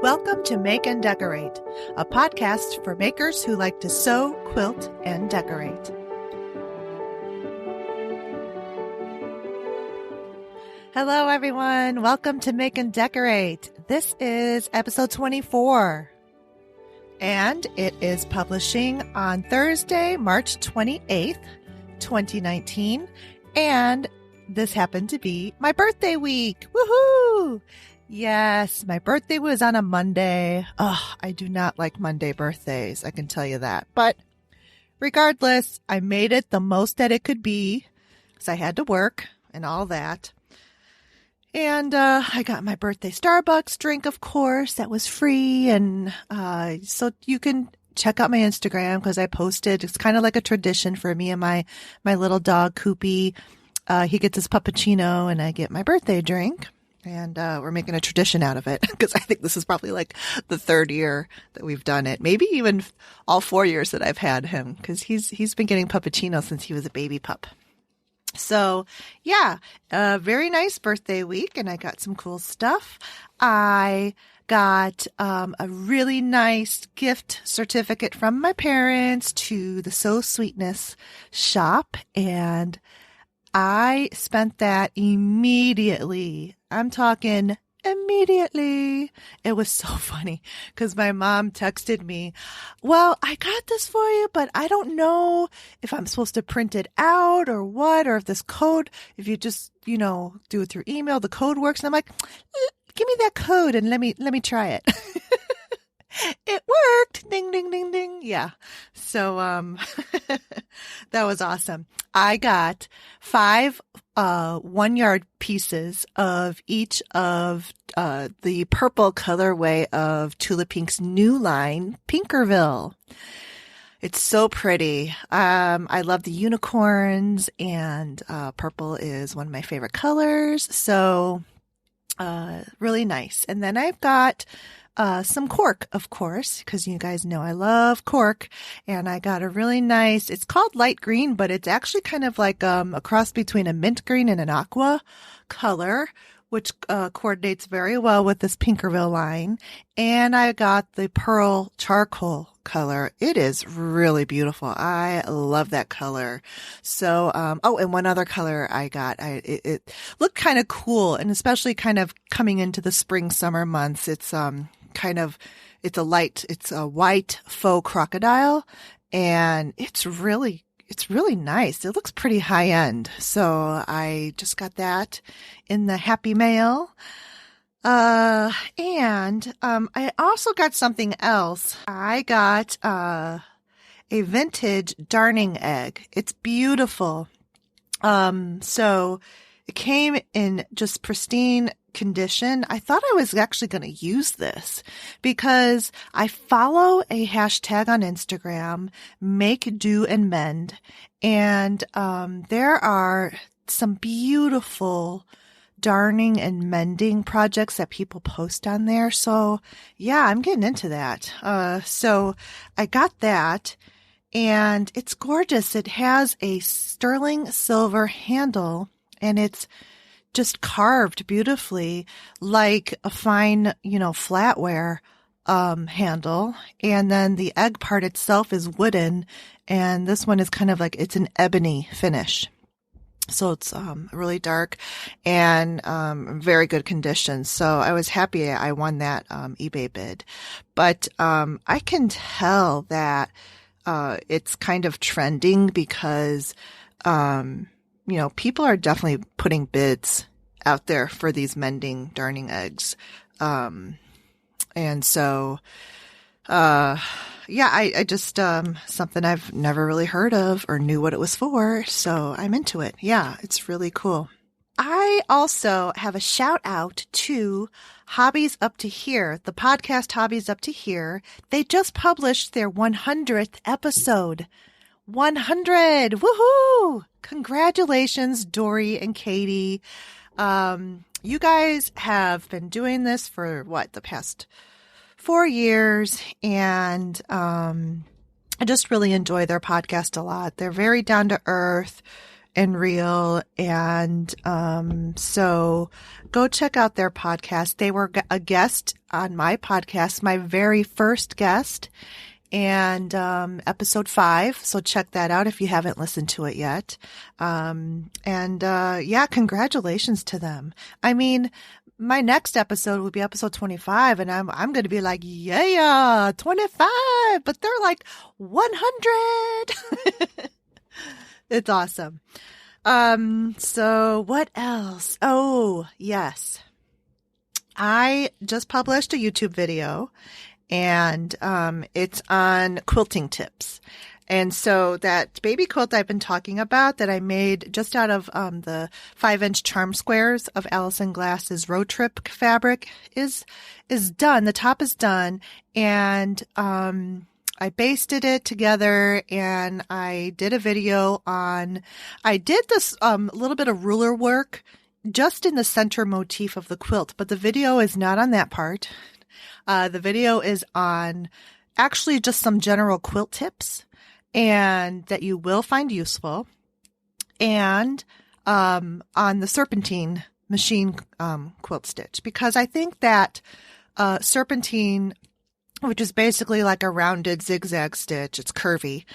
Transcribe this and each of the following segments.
Welcome to Make and Decorate, a podcast for makers who like to sew, quilt, and decorate. Hello, everyone. Welcome to Make and Decorate. This is episode 24, and it is publishing on Thursday, March 28th, 2019, and this happened to be my birthday week. Woohoo! Yes, my birthday was on a Monday. Oh, I do not like Monday birthdays, I can tell you that. But regardless, I made it the most that it could be because I had to work and all that. And I got my birthday Starbucks drink, of course, that was free. And so you can check out my Instagram because I posted. It's kind of like a tradition for me and my little dog, Koopy. He gets his puppuccino and I get my birthday drink. And we're making a tradition out of it because I think this is probably like the third year that we've done it. Maybe even all 4 years that I've had him because he's been getting puppuccino since he was a baby pup. So yeah, a very nice birthday week and I got some cool stuff. I got a really nice gift certificate from my parents to the Sew Sweetness shop, and I spent that immediately. I'm talking immediately. It was so funny because my mom texted me, well, I got this for you, but I don't know if I'm supposed to print it out or what, or if this code, if you just, do it through email, the code works. And I'm like, give me that code and let me try it. It worked. Ding, ding, ding, ding. Yeah. So, that was awesome. I got 5 1-yard pieces of each of the purple colorway of Tula Pink's new line, Pinkerville. It's so pretty. I love the unicorns, and purple is one of my favorite colors. So really nice. And then I've got some cork, of course, because you guys know I love cork. And I got a really nice, it's called light green, but it's actually kind of like a cross between a mint green and an aqua color, which coordinates very well with this Pinkerville line. And I got the pearl charcoal color. It is really beautiful. I love that color. So, and one other color I got, it looked kind of cool, and especially kind of coming into the spring, summer months. It's it's a white faux crocodile, and it's really nice. It looks pretty high end. So I just got that in the happy mail. And I also got something else. I got a vintage darning egg. It's beautiful. So it came in just pristine condition. I thought I was actually going to use this because I follow a hashtag on Instagram, Make, Do, and Mend. And there are some beautiful darning and mending projects that people post on there. So yeah, I'm getting into that. So I got that, and it's gorgeous. It has a sterling silver handle, and it's just carved beautifully like a fine, flatware handle. And then the egg part itself is wooden, and this one is kind of like, it's an ebony finish. So it's really dark and very good condition. So I was happy I won that eBay bid. But I can tell that it's kind of trending because people are definitely putting bids out there for these mending darning eggs. And so, I just, something I've never really heard of or knew what it was for. So I'm into it. Yeah, it's really cool. I also have a shout out to Hobbies Up to Here, the podcast Hobbies Up to Here. They just published their 100th episode. 100! Woohoo! Congratulations, Dory and Katie. You guys have been doing this for the past 4 years, and I just really enjoy their podcast a lot. They're very down to earth, and real. And so go check out their podcast. They were a guest on my podcast, my very first guest, and episode 5. So check that out if you haven't listened to it yet. Yeah, congratulations to them. I mean, my next episode will be episode 25, and I'm going to be like, yeah, 25, but they're like 100. It's awesome. So what else? Oh, yes. I just published a YouTube video, and it's on quilting tips. And so that baby quilt I've been talking about that I made just out of the 5-inch charm squares of Allison Glass's road trip fabric is done. The top is done, and I basted it together, and I did a video on. I did this little bit of ruler work just in the center motif of the quilt, but the video is not on that part. The video is on actually just some general quilt tips, and that you will find useful, and on the serpentine machine quilt stitch, because I think that serpentine, which is basically like a rounded zigzag stitch, it's curvy,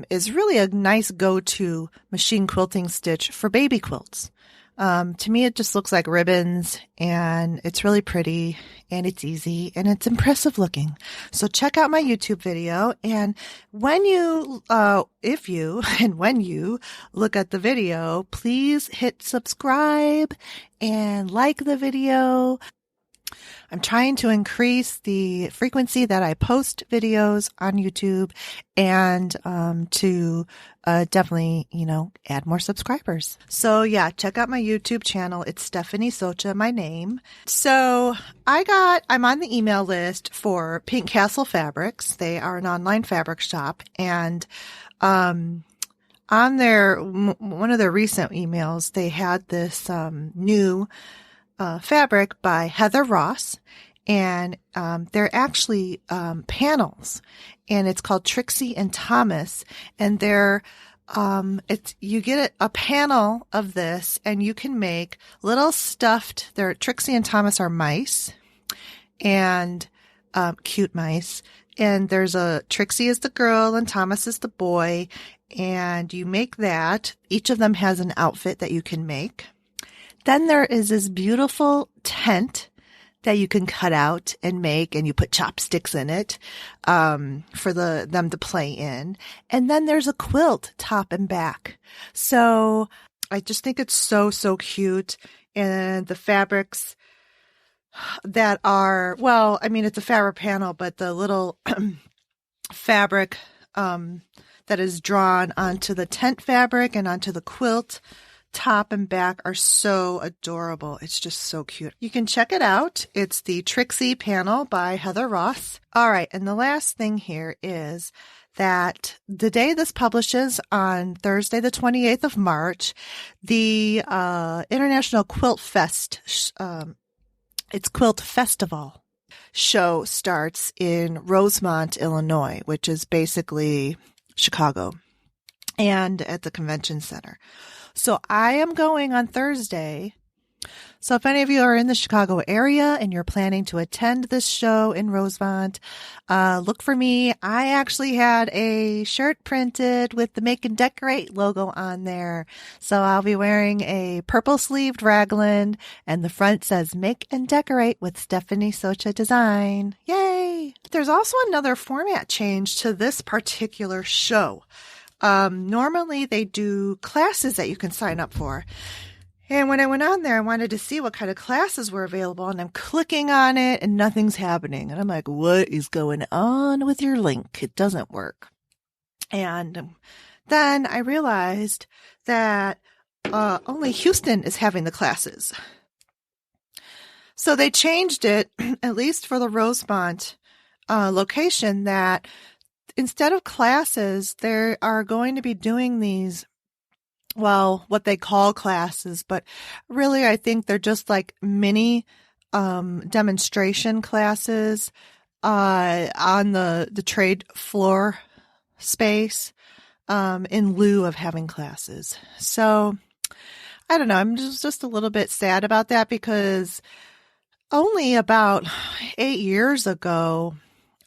is really a nice go-to machine quilting stitch for baby quilts. To me, it just looks like ribbons, and it's really pretty, and it's easy, and it's impressive looking. So check out my YouTube video, and when you look at the video, please hit subscribe and like the video. I'm trying to increase the frequency that I post videos on YouTube, and to definitely, add more subscribers. So yeah, check out my YouTube channel. It's Stephanie Socha, my name. So I'm on the email list for Pink Castle Fabrics. They are an online fabric shop, and on one of their recent emails, they had this new fabric by Heather Ross, and they're actually panels, and it's called Trixie and Thomas, and you get a panel of this, and you can make little stuffed. Trixie and Thomas are mice, and cute mice, and there's Trixie is the girl and Thomas is the boy, and you make that. Each of them has an outfit that you can make. Then there is this beautiful tent that you can cut out and make, and you put chopsticks in it for them to play in. And then there's a quilt, top and back. So I just think it's so, so cute. And the fabrics that are, it's a fabric panel, but the little fabric that is drawn onto the tent fabric and onto the quilt top and back are so adorable. It's just so cute. You can check it out. It's the Trixie panel by Heather Ross. All right. And the last thing here is that the day this publishes, on Thursday, the 28th of March, the International Quilt Fest, it's Quilt Festival show starts in Rosemont, Illinois, which is basically Chicago, and at the convention center. So I am going on Thursday. So if any of you are in the Chicago area and you're planning to attend this show in Rosemont, look for me. I actually had a shirt printed with the Make and Decorate logo on there. So I'll be wearing a purple sleeved raglan, and the front says Make and Decorate with Stephanie Socha Design. Yay! There's also another format change to this particular show. Normally they do classes that you can sign up for. And when I went on there, I wanted to see what kind of classes were available, and I'm clicking on it and nothing's happening. And I'm like, what is going on with your link? It doesn't work. And then I realized that only Houston is having the classes. So they changed it, at least for the Rosemont location, that instead of classes, they are going to be doing these, what they call classes, but really I think they're just like mini demonstration classes on the trade floor space. in lieu of having classes. So I don't know. I'm just a little bit sad about that because only about 8 years ago,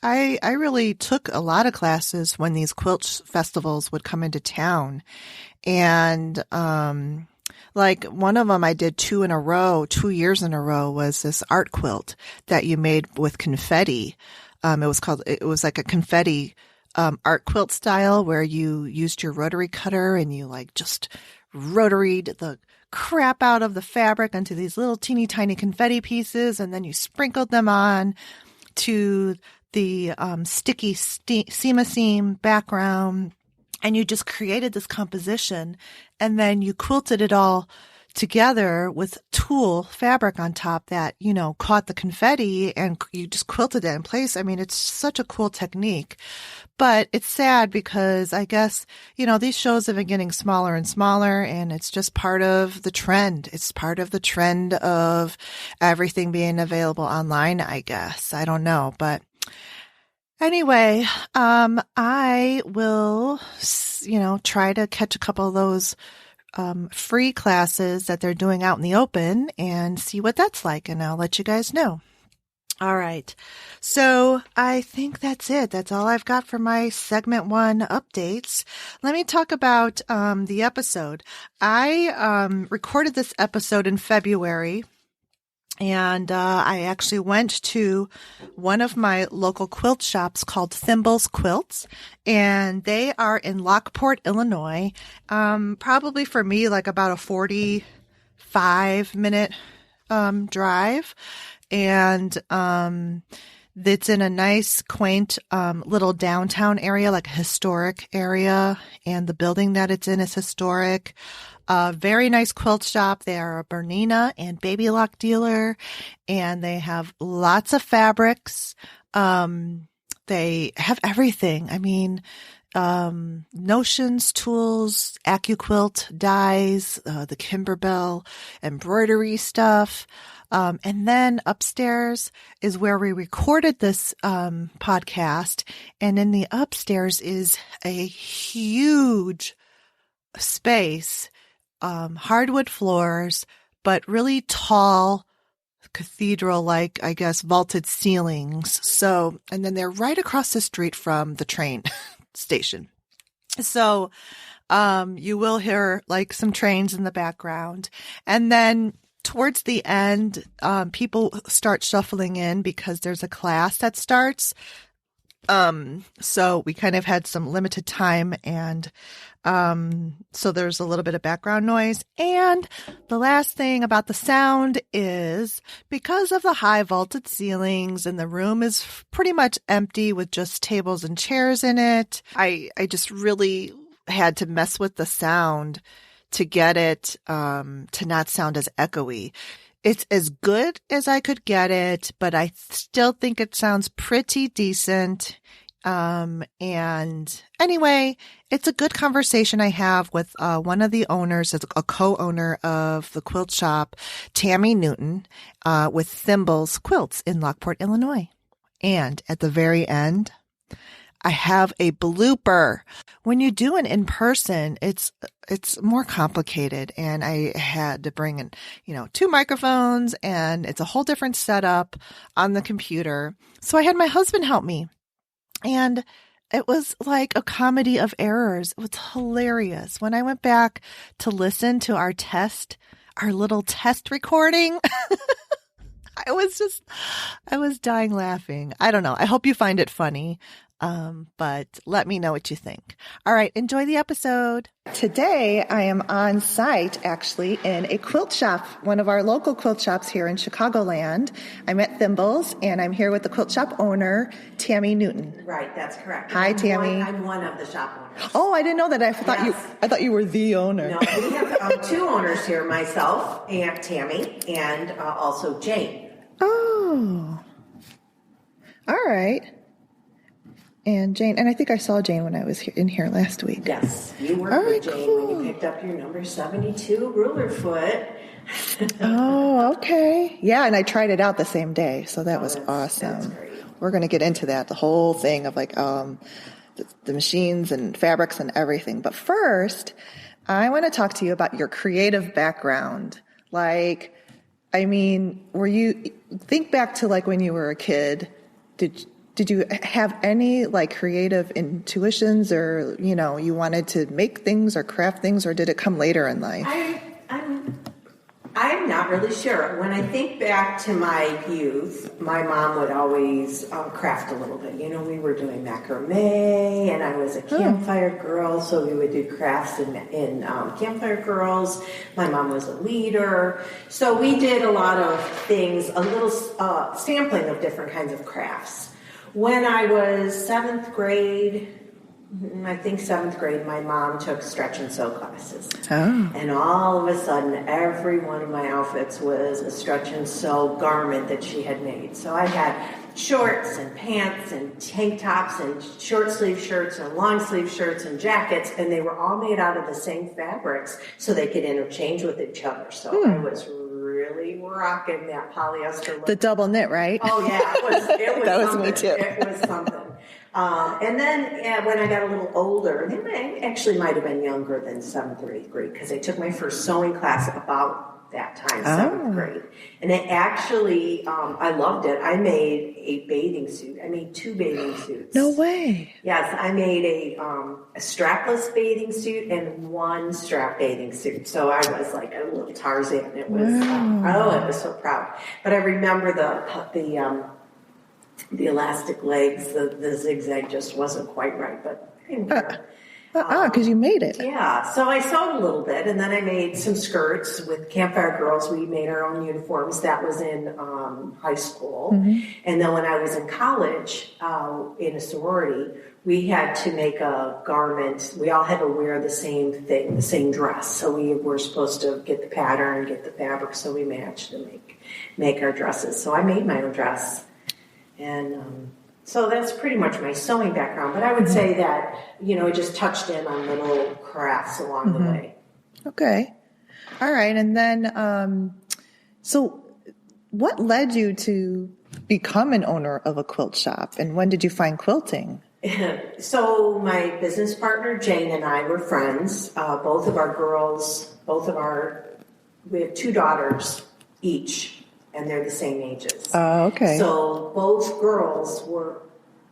I really took a lot of classes when these quilt festivals would come into town. And like one of them I did 2 years in a row was this art quilt that you made with confetti. It was like a confetti art quilt style where you used your rotary cutter and you like just rotaried the crap out of the fabric onto these little teeny tiny confetti pieces, and then you sprinkled them on to the sticky seam background, and you just created this composition, and then you quilted it all together with tulle fabric on top that, caught the confetti, and you just quilted it in place. I mean, it's such a cool technique, but it's sad because I guess, these shows have been getting smaller and smaller, and it's just part of the trend. It's part of the trend of everything being available online, I guess. I don't know, but anyway, I will, try to catch a couple of those free classes that they're doing out in the open and see what that's like, and I'll let you guys know. All right. So I think that's it. That's all I've got for my segment 1 updates. Let me talk about the episode. I recorded this episode in February. And I actually went to one of my local quilt shops called Thimbles Quilts, and they are in Lockport, Illinois. Probably for me, like about a 45-minute drive. And it's in a nice, quaint little downtown area, like a historic area. And the building that it's in is historic. Very nice quilt shop. They are a Bernina and Babylock dealer, and they have lots of fabrics. They have everything. I mean, notions, tools, AccuQuilt, dyes, the Kimberbell embroidery stuff. And then upstairs is where we recorded this podcast. And in the upstairs is a huge space, hardwood floors, but really tall cathedral-like, I guess, vaulted ceilings. So, and then they're right across the street from the train station. So, you will hear like some trains in the background. And then towards the end, people start shuffling in because there's a class that starts. So we kind of had some limited time, and so there's a little bit of background noise. And the last thing about the sound is because of the high vaulted ceilings and the room is pretty much empty with just tables and chairs in it, I just really had to mess with the sound to get it to not sound as echoey. It's as good as I could get it, but I still think it sounds pretty decent. And anyway, it's a good conversation I have with one of the owners, a co-owner of the quilt shop, Tammy Newton, with Thimbles Quilts in Lockport, Illinois. And at the very end, I have a blooper. When you do an in-person, it's more complicated, and I had to bring in, 2 microphones, and it's a whole different setup on the computer. So I had my husband help me, and it was like a comedy of errors. It was hilarious. When I went back to listen to our little test recording, I was dying laughing. I don't know. I hope you find it funny. But let me know what you think. All right, enjoy the episode. Today, I am on site, actually, in a quilt shop, one of our local quilt shops here in Chicagoland. I'm at Thimbles, and I'm here with the quilt shop owner, Tammy Newton. Right, that's correct. Hi, Tammy. I'm one of the shop owners. Oh, I didn't know that. I thought you were the owner. No, we have 2 owners here, myself and Tammy, and also Jane. Oh, all right. And Jane, and I think I saw Jane when I was in here last week. Yes, you worked with Jane when you picked up your number 72 ruler foot. Oh, okay. Yeah, and I tried it out the same day, so that was awesome. That's great. We're going to get into that, the whole thing of like the machines and fabrics and everything. But first, I want to talk to you about your creative background. Like, I mean, think back to like when you were a kid, did you have any like creative intuitions, or, you wanted to make things or craft things, or did it come later in life? I'm not really sure. When I think back to my youth, my mom would always craft a little bit. We were doing macrame, and I was a campfire girl, so we would do crafts in campfire girls. My mom was a leader. So we did a lot of things, a little sampling of different kinds of crafts. When I was seventh grade, my mom took stretch and sew classes. Oh. And all of a sudden, every one of my outfits was a stretch and sew garment that she had made. So I had shorts and pants and tank tops and short sleeve shirts and long sleeve shirts and jackets, and they were all made out of the same fabrics so they could interchange with each other. So I was really rocking that polyester look. The double knit, right? Oh yeah, it was that was something. Me too. It was something. And then when I got a little older, and I actually might have been younger than 7th or 8th grade, because I took my first sewing class about that time, 7th grade. And it actually, I loved it. I made a bathing suit. I made 2 bathing suits. No way. Yes, I made a strapless bathing suit and 1 strap bathing suit. So I was like a little Tarzan. It was, I was so proud. But I remember the elastic legs, the zigzag just wasn't quite right, but I didn't care. Because you made it. Yeah, so I sewed a little bit, and then I made some skirts with Campfire Girls. We made our own uniforms. That was in high school. Mm-hmm. And then when I was in college, in a sorority, we had to make a garment. We all had to wear the same thing, the same dress. So we were supposed to get the pattern, get the fabric, so we matched and make our dresses. So I made my own dress. And so that's pretty much my sewing background. But I would say that, I just touched in on little crafts along the way. Okay. All right. And then, so what led you to become an owner of a quilt shop? And when did you find quilting? So my business partner, Jane, and I were friends. Both of our girls, we have 2 daughters each. And they're the same ages. Oh, okay. So both girls were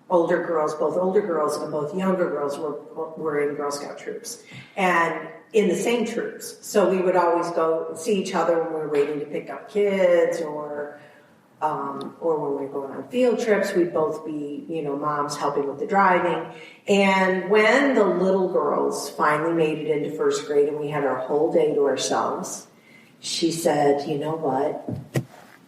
older girls, both older girls and both younger girls were in Girl Scout troops. And in the same troops. So we would always go see each other when we were waiting to pick up kids or when we were going on field trips. We'd both be, moms helping with the driving. And when the little girls finally made it into 1st grade and we had our whole day to ourselves, she said, you know what?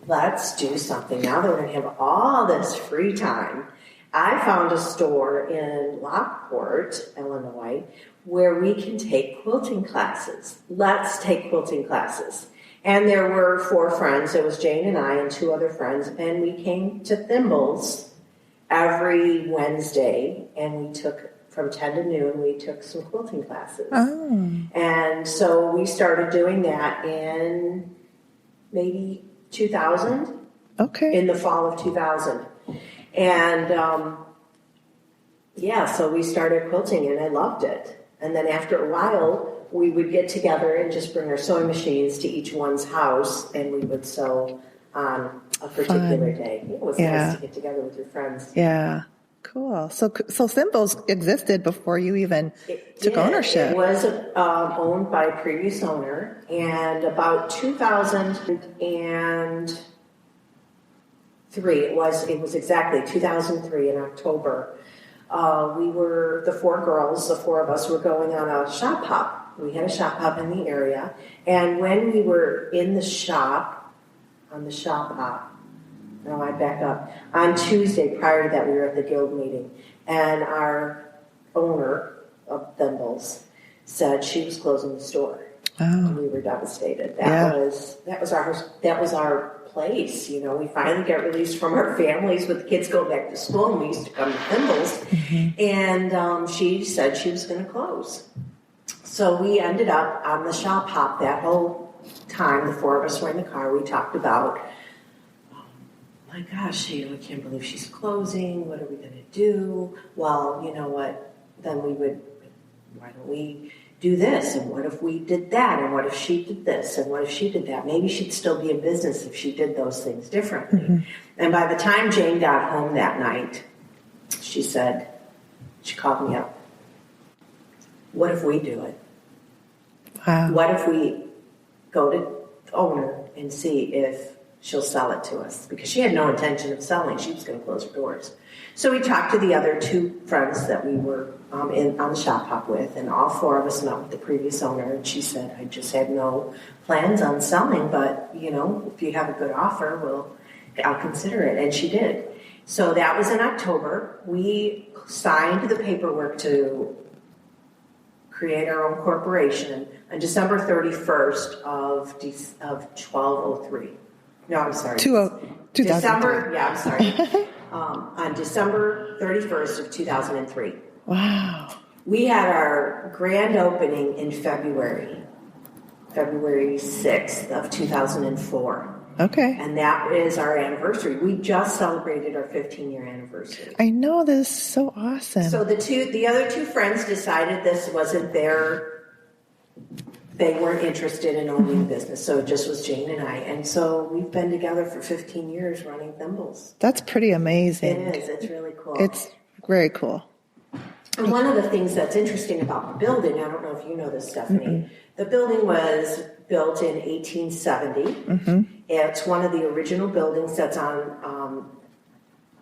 Let's do something. Now that we're going to have all this free time, I found a store in Lockport, Illinois, where we can take quilting classes. Let's take quilting classes. And there were 4 friends. It was Jane and I and 2 other friends. And we came to Thimbles every Wednesday, and we took, from 10 to noon, we took some quilting classes. Oh. And so we started doing that in maybe 2000. Okay. In the fall of 2000. And, so we started quilting, and I loved it. And then after a while, we would get together and just bring our sewing machines to each one's house, and we would sew on a particular day. It was nice to get together with your friends. Yeah. Cool. So Thimbles existed before you even took ownership. It was owned by a previous owner, and about 2003, it was exactly 2003 in October. We were the 4 girls, the 4 of us were going on a shop hop. We had a shop hop in the area, and when we were in the shop, on the shop hop, no, I back up. On Tuesday, prior to that, we were at the guild meeting, and our owner of Thimbles said she was closing the store. Oh. And we were devastated. That was our place. We finally got released from our families with the kids going back to school, and we used to come to Thimbles. Mm-hmm. And she said she was going to close. So we ended up on the shop hop that whole time. The 4 of us were in the car. We talked about my gosh, I can't believe she's closing. What are we going to do? Well, you know what? Then why don't we do this? And what if we did that? And what if she did this? And what if she did that? Maybe she'd still be in business if she did those things differently. Mm-hmm. And by the time Jane got home that night, she called me up. What if we do it? Wow. What if we go to the owner and see if she'll sell it to us? Because she had no intention of selling. She was going to close her doors. So we talked to the other two friends that we were on the shop hop with, and all four of us met with the previous owner, and she said, I just had no plans on selling, but, if you have a good offer, I'll consider it. And she did. So that was in October. We signed the paperwork to create our own corporation on December 31st of 1203. No, I'm sorry. 2003. December, yeah, I'm sorry. On December 31st of 2003. Wow. We had our grand opening in February 6th of 2004. Okay. And that is our anniversary. We just celebrated our 15-year anniversary. I know, this is so awesome. So the other two friends decided this wasn't they weren't interested in owning a business, so it just was Jane and I. And so we've been together for 15 years running Thimbles. That's pretty amazing. It is. It's really cool. It's very cool. And one of the things that's interesting about the building, I don't know if you know this, Stephanie, the building was built in 1870. Mm-hmm. It's one of the original buildings that's on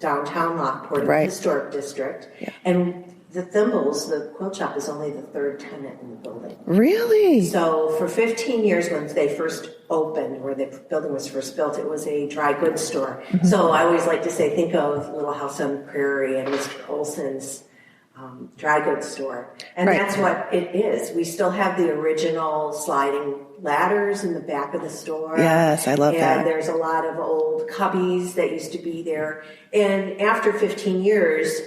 downtown Lockport, right, in the historic district. Yeah. And the Thimbles, the quilt shop, is only the third tenant in the building. Really? So for 15 years when they first opened, or the building was first built, it was a dry goods store. Mm-hmm. So I always like to say, think of Little House on the Prairie and Mr. Olson's dry goods store. And right, that's what it is. We still have the original sliding ladders in the back of the store. Yes, I love that. And there's a lot of old cubbies that used to be there. And after 15 years,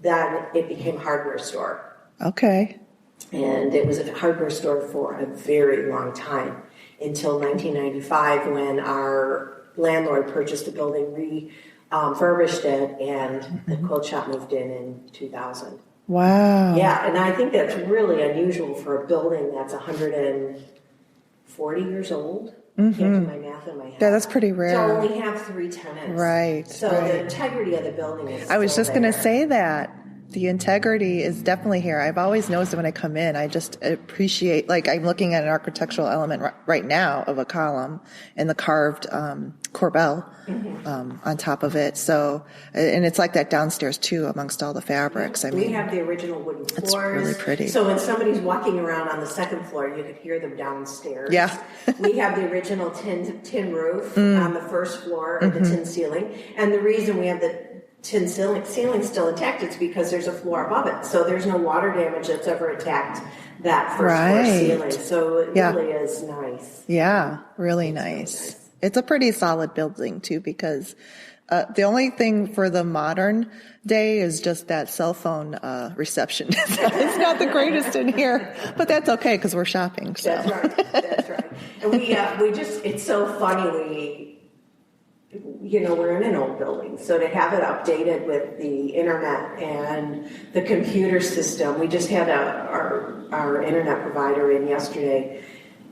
then it became a hardware store. Okay. And it was a hardware store for a very long time, until 1995, when our landlord purchased a building, refurbished it, and the quilt shop moved in 2000. Wow. Yeah, and I think that's really unusual for a building that's 140 years old. Mm-hmm. Can't do my math in my head. Yeah, that's pretty rare. To only have 3 tenants. Right. So right, the integrity of the building is I was just going to say that. The integrity is definitely here. I've always noticed it when I come in. I just appreciate, like, I'm looking at an architectural element right now of a column and the carved corbel on top of it. So, and it's like that downstairs too, amongst all the fabrics. I mean, we have the original wooden floors. It's really pretty. So when somebody's walking around on the second floor, you could hear them downstairs. Yeah. We have the original tin roof on the first floor, or the tin ceiling. And the reason we have the tin ceiling still intact, it's because there's a floor above it. So there's no water damage that's ever attacked that first floor ceiling. So it really is nice. Yeah, really nice. It's a pretty solid building too, because the only thing for the modern day is just that cell phone reception. It's not the greatest in here, but that's okay because we're shopping. So. That's right. That's right. And we just, it's so funny. We're in an old building, so to have it updated with the internet and the computer system, we just had our internet provider in yesterday,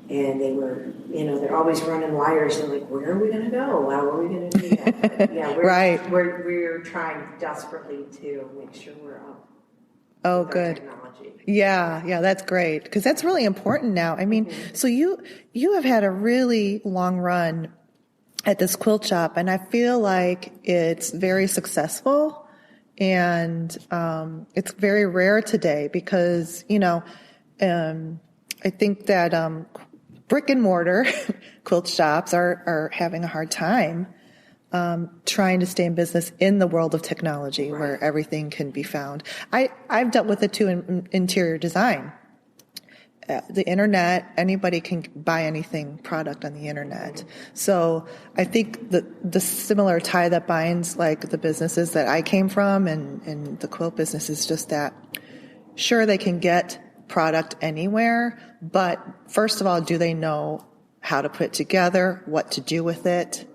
and they were, they're always running wires. They're like, where are we going to go? How are we going to do that? But yeah, we're trying desperately to make sure we're up. Oh, good. Technology. Yeah, that's great, because that's really important now. I mean, so you have had a really long run at this quilt shop, and I feel like it's very successful, and it's very rare today because, I think that brick and mortar quilt shops are having a hard time trying to stay in business in the world of technology, right, where everything can be found. I've dealt with it too in interior design. The internet, anybody can buy anything product on the internet. So I think the similar tie that binds like the businesses that I came from and the quilt business is just that, sure, they can get product anywhere, but first of all, do they know how to put it together, what to do with it?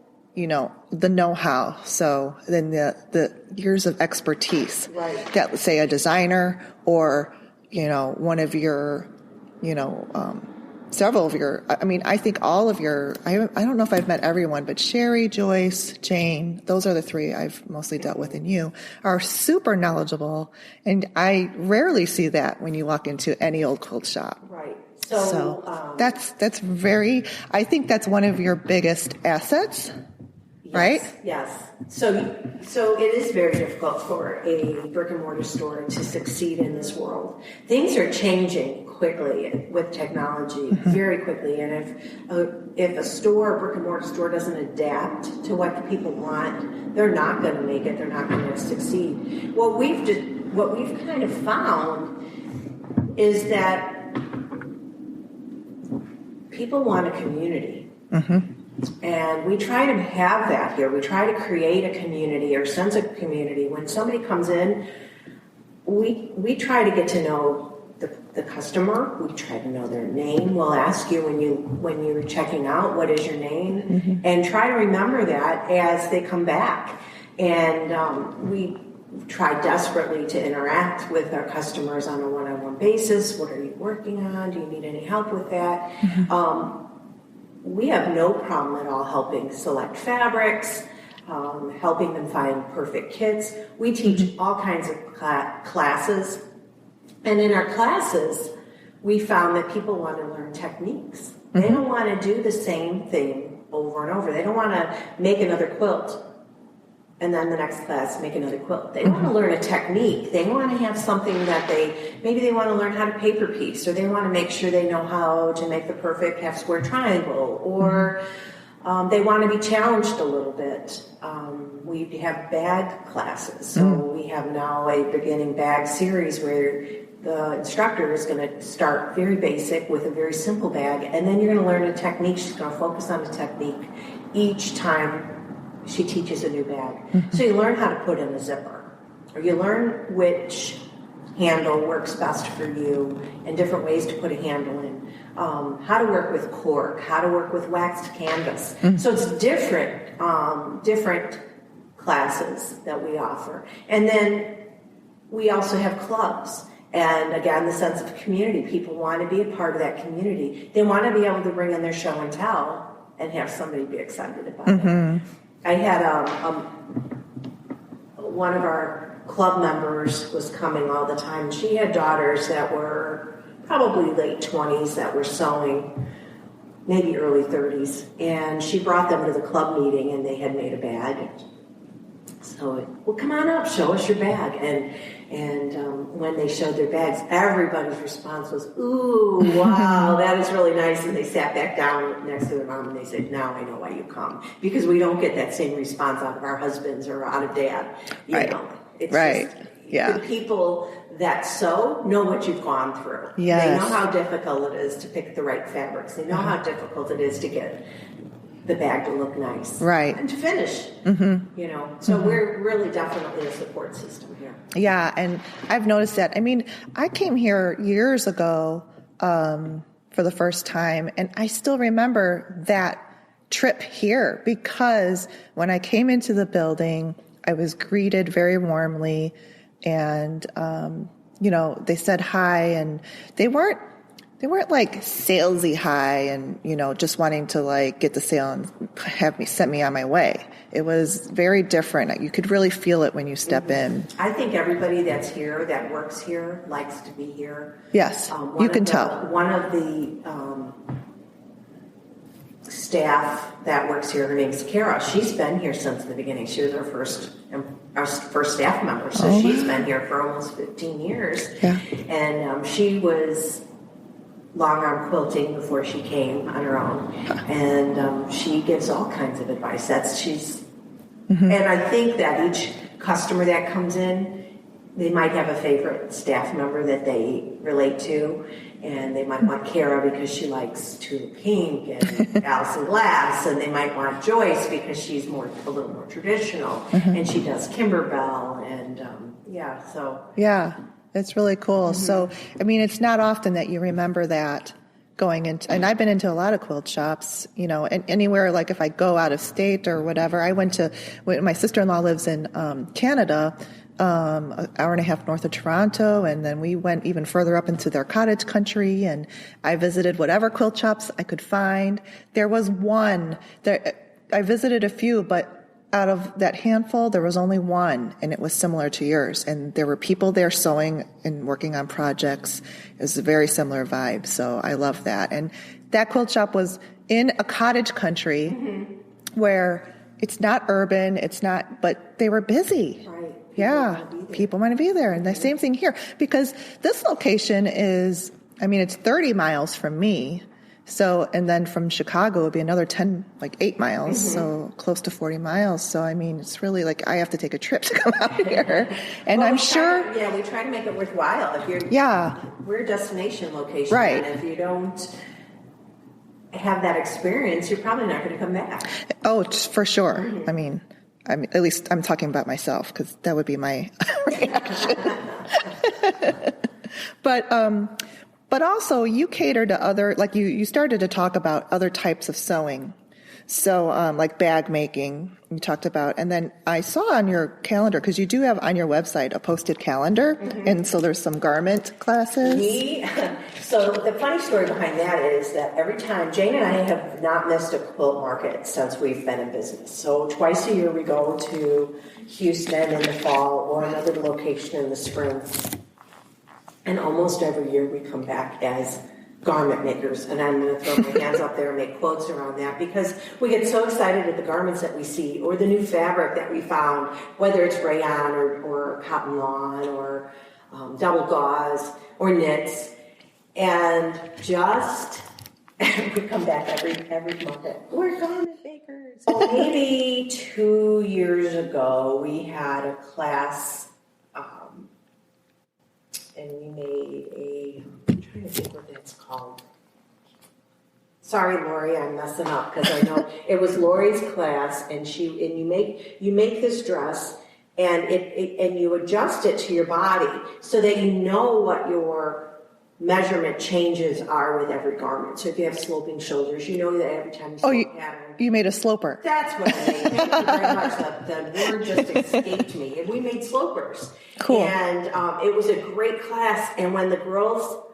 the know-how. So then the years of expertise Right. that, say, a designer or, one of your, several of your, I think all of your, I don't know if I've met everyone, but Sherry, Joyce, Jane, those are the three I've mostly dealt with, and you are super knowledgeable. And I rarely see that when you walk into any old quilt shop. Right. So that's very, I think that's one of your biggest assets, yes, right? Yes. So it is very difficult for a brick and mortar store to succeed in this world. Things are changing quickly with technology, very quickly. And if a store, a brick and mortar store, doesn't adapt to what the people want, they're not going to make it. They're not going to succeed. What we've kind of found is that people want a community. And we try to have that here. We try to create a community or sense of community. When somebody comes in, we try to get to know the customer. We try to know their name. We'll ask you when you're checking out, what is your name? And try to remember that as they come back. And we try desperately to interact with our customers on a one-on-one basis. What are you working on? Do you need any help with that? We have no problem at all helping select fabrics, helping them find perfect kits. We teach all kinds of classes. And in our classes, we found that people want to learn techniques. They don't want to do the same thing over and over. They don't want to make another quilt and then the next class make another quilt. They want to learn a technique. They want to have something that maybe they want to learn how to paper piece, or they want to make sure they know how to make the perfect half square triangle, or they want to be challenged a little bit. We have bag classes. So we have now a beginning bag series where the instructor is going to start very basic with a very simple bag, and then you're going to learn a technique. She's going to focus on the technique each time she teaches a new bag. So you learn how to put in a zipper, or you learn which handle works best for you and different ways to put a handle in, how to work with cork, how to work with waxed canvas. So it's different classes that we offer. And then we also have clubs. And again, the sense of community. People want to be a part of that community. They want to be able to bring in their show and tell and have somebody be excited about it. I had one of our club members was coming all the time. She had daughters that were probably late 20s that were sewing, maybe early 30s. And she brought them to the club meeting, and they had made a bag. So, well, come on up, show us your bag. And when they showed their bags, everybody's response was, ooh, wow, that is really nice. And they sat back down next to their mom and they said, now I know why you come. Because we don't get that same response out of our husbands or out of dad. You know, it's just, the people that sew know what you've gone through. Yes. They know how difficult it is to pick the right fabrics. They know how difficult it is to get the bag to look nice. Right. And to finish. So we're really definitely a support system here. Yeah, and I've noticed that. I mean, I came here years ago for the first time, and I still remember that trip here because when I came into the building, I was greeted very warmly, and they said hi, and they weren't like salesy hi and, just wanting to like get the sale and send me on my way. It was very different. You could really feel it when you step in. I think everybody that's here, that works here, likes to be here. Yes, you can tell. One of the staff that works here, her name's Kara. She's been here since the beginning. She was our first staff member. So she's been here for almost 15 years. Yeah. And she was long arm quilting before she came on her own, and she gives all kinds of advice. And I think that each customer that comes in, they might have a favorite staff member that they relate to, and they might want Kara because she likes Tulip Pink and Allison Glass, and they might want Joyce because she's a little more traditional, and she does Kimberbell, and Yeah. It's really cool. So, I mean, it's not often that you remember that going into, and I've been into a lot of quilt shops, and anywhere, like if I go out of state or whatever. My sister-in-law lives in Canada, an hour and a half north of Toronto, and then we went even further up into their cottage country, and I visited whatever quilt shops I could find. There was one that I visited a few, but out of that handful, there was only one, and it was similar to yours. And there were people there sewing and working on projects. It was a very similar vibe, so I love that. And that quilt shop was in a cottage country where it's not urban, but they were busy. Right. People want to be there. And the same thing here, because this location is, it's 30 miles from me. So, and then from Chicago, it would be another 8 miles, so close to 40 miles. So, it's really like I have to take a trip to come out here. And I'm sure. We try to make it worthwhile. If you're, we're a destination location. Right. And if you don't have that experience, you're probably not going to come back. Oh, for sure. At least I'm talking about myself, because that would be my reaction. But also you cater to other, like you started to talk about other types of sewing. So, like bag making, you talked about, and then I saw on your calendar, because you do have on your website a posted calendar, and so there's some garment classes. So the funny story behind that is that every time, Jane and I have not missed a quilt market since we've been in business. So twice a year we go to Houston in the fall or another location in the spring. And almost every year we come back as garment makers, and I'm going to throw my hands up there and make quotes around that, because we get so excited at the garments that we see or the new fabric that we found, whether it's rayon or cotton lawn or double gauze or knits, and just we come back every market. We're garment makers. So maybe 2 years ago we had a class. And we made I'm trying to think what that's called. Sorry, Lori, I'm messing up, because I know it was Lori's class, and you make this dress, and and you adjust it to your body so that you know what your measurement changes are with every garment. So if you have sloping shoulders, you know that every time you slope pattern. You made a sloper. That's what I made. Thank you very much. The word just escaped me. And we made slopers. Cool. And it was a great class. And when the girls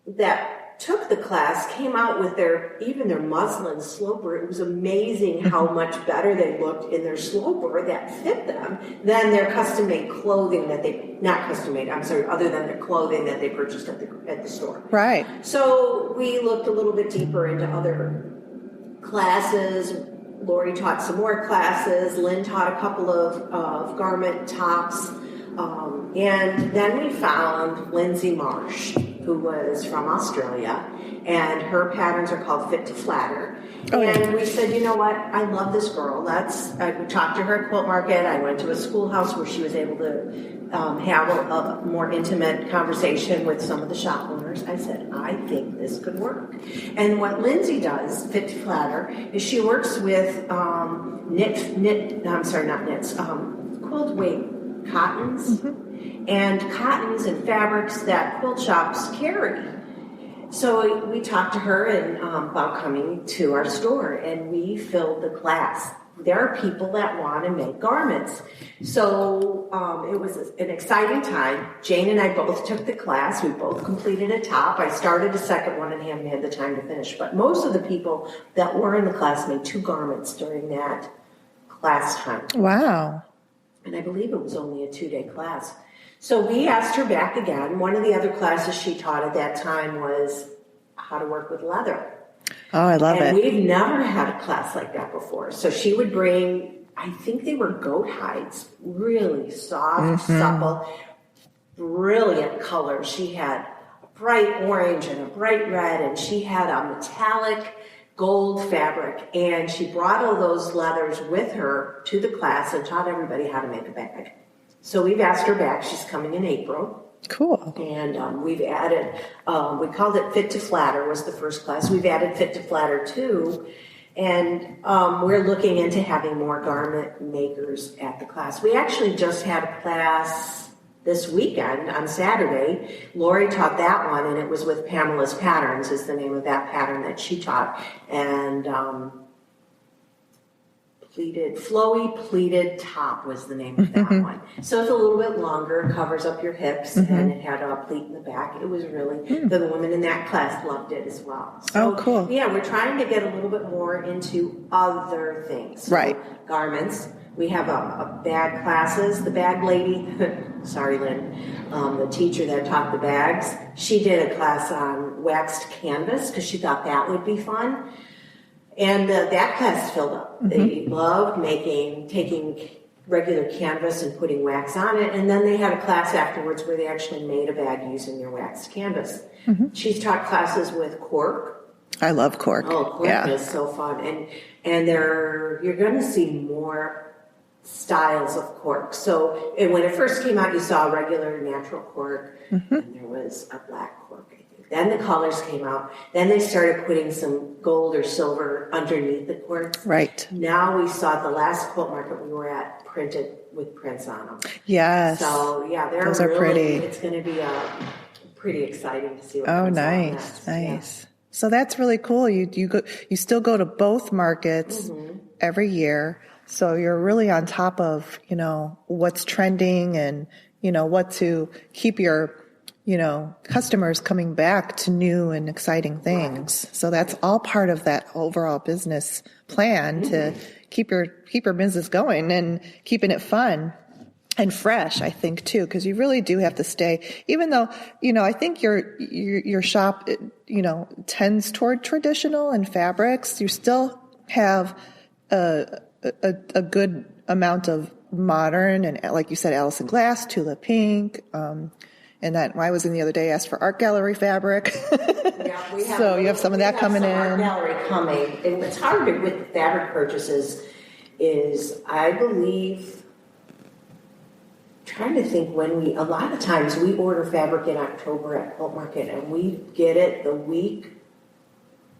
that took the class came out with their muslin sloper, it was amazing how much better they looked in their sloper that fit them than their custom-made clothing other than their clothing that they purchased at the store. Right. So we looked a little bit deeper into other classes. Lori taught some more classes. Lynn taught a couple of garment tops. And then we found Lindsay Marsh, who was from Australia, and her patterns are called Fit to Flatter. And we said, you know what, I love this girl. We talked to her at Quilt Market. I went to a schoolhouse where she was able to have a more intimate conversation with some of the shop owners. I said, I think this could work. And what Lindsay does, Fit to Flatter, is she works with quilt weight cottons, and cottons and fabrics that quilt shops carry. So we talked to her about coming to our store, and we filled the class. There are people that want to make garments. So it was an exciting time. Jane and I both took the class. We both completed a top. I started a second one and haven't had the time to finish. But most of the people that were in the class made 2 garments during that class time. Wow. And I believe it was only a 2-day class. So we asked her back again. One of the other classes she taught at that time was how to work with leather. Oh, I love it. And we've never had a class like that before. So she would bring, I think they were goat hides, really soft, supple, brilliant colors. She had a bright orange and a bright red, and she had a metallic gold fabric, and she brought all those leathers with her to the class and taught everybody how to make a bag. So we've asked her back. She's coming in April. Cool. And we've added, we called it Fit to Flatter was the first class. We've added Fit to Flatter 2, and we're looking into having more garment makers at the class. We actually just had a class this weekend on Saturday, Lori taught that one, and it was with Pamela's Patterns is the name of that pattern that she taught. And flowy pleated top was the name of that one. So it's a little bit longer, covers up your hips, and it had a pleat in the back. It was really, the women in that class loved it as well. So, cool. Yeah, we're trying to get a little bit more into other things. So, right. Garments. We have a bag classes. The bag lady, sorry, Lynn, the teacher that taught the bags, she did a class on waxed canvas because she thought that would be fun. And that class filled up. They loved taking regular canvas and putting wax on it. And then they had a class afterwards where they actually made a bag using their waxed canvas. She's taught classes with cork. I love cork. Oh, cork is so fun. And you're going to see more styles of cork. So when it first came out, you saw regular natural cork, and there was a black cork, I think. Then the colors came out. Then they started putting some gold or silver underneath the cork. Right. Now we saw at the last quilt market we were at printed with prints on them. Yes. So yeah, those are pretty. It's going to be pretty exciting to see what comes out nice. next. Yeah. So that's really cool. You still go to both markets every year. So you're really on top of, what's trending and, what to keep your, customers coming back to new and exciting things. Right. So that's all part of that overall business plan to keep your business going and keeping it fun and fresh, I think, too, because you really do have to stay, even though, I think your shop, tends toward traditional and fabrics. You still have a good amount of modern and, like you said, Allison Glass, Tula Pink, and that I was in the other day, asked for art gallery fabric. Yeah, we have. So you have some of that coming in. Art gallery coming, and what's hard with fabric purchases is, I believe, trying to think a lot of times we order fabric in October at Quilt Market, and we get it the week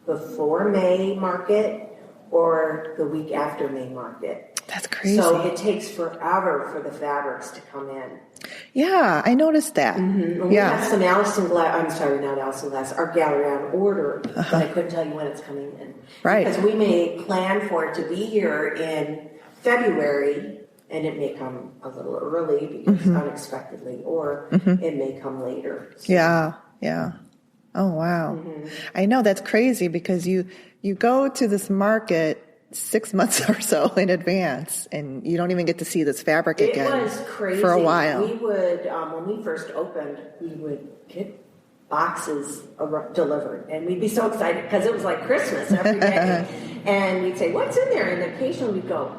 before May Market or the week after May Market. That's crazy. So it takes forever for the fabrics to come in. Yeah, I noticed that. We have some Art Gallery on order, but I couldn't tell you when it's coming in. Right. Because we may plan for it to be here in February, and it may come a little early because unexpectedly, or it may come later. So. Yeah. Oh, wow. I know that's crazy because you go to this market 6 months or so in advance, and you don't even get to see this fabric again. It was crazy. For a while. We would, when we first opened, we would get boxes delivered, and we'd be so excited because it was like Christmas every day. And we'd say, "What's in there?" And occasionally we'd go,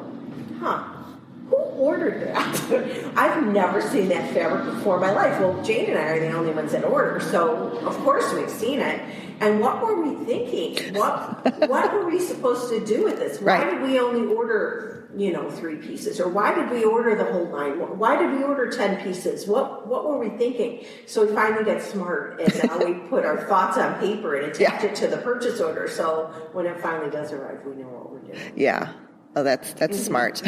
who ordered that? I've never seen that fabric before in my life. Well, Jane and I are the only ones that order, so of course we've seen it. And what were we thinking? What were we supposed to do with this? Why did we only order, 3 pieces? Or why did we order the whole line? Why did we order 10 pieces? What were we thinking? So we finally get smart, and now we put our thoughts on paper and attach it to the purchase order. So when it finally does arrive, we know what we're doing. Yeah. Oh, that's smart.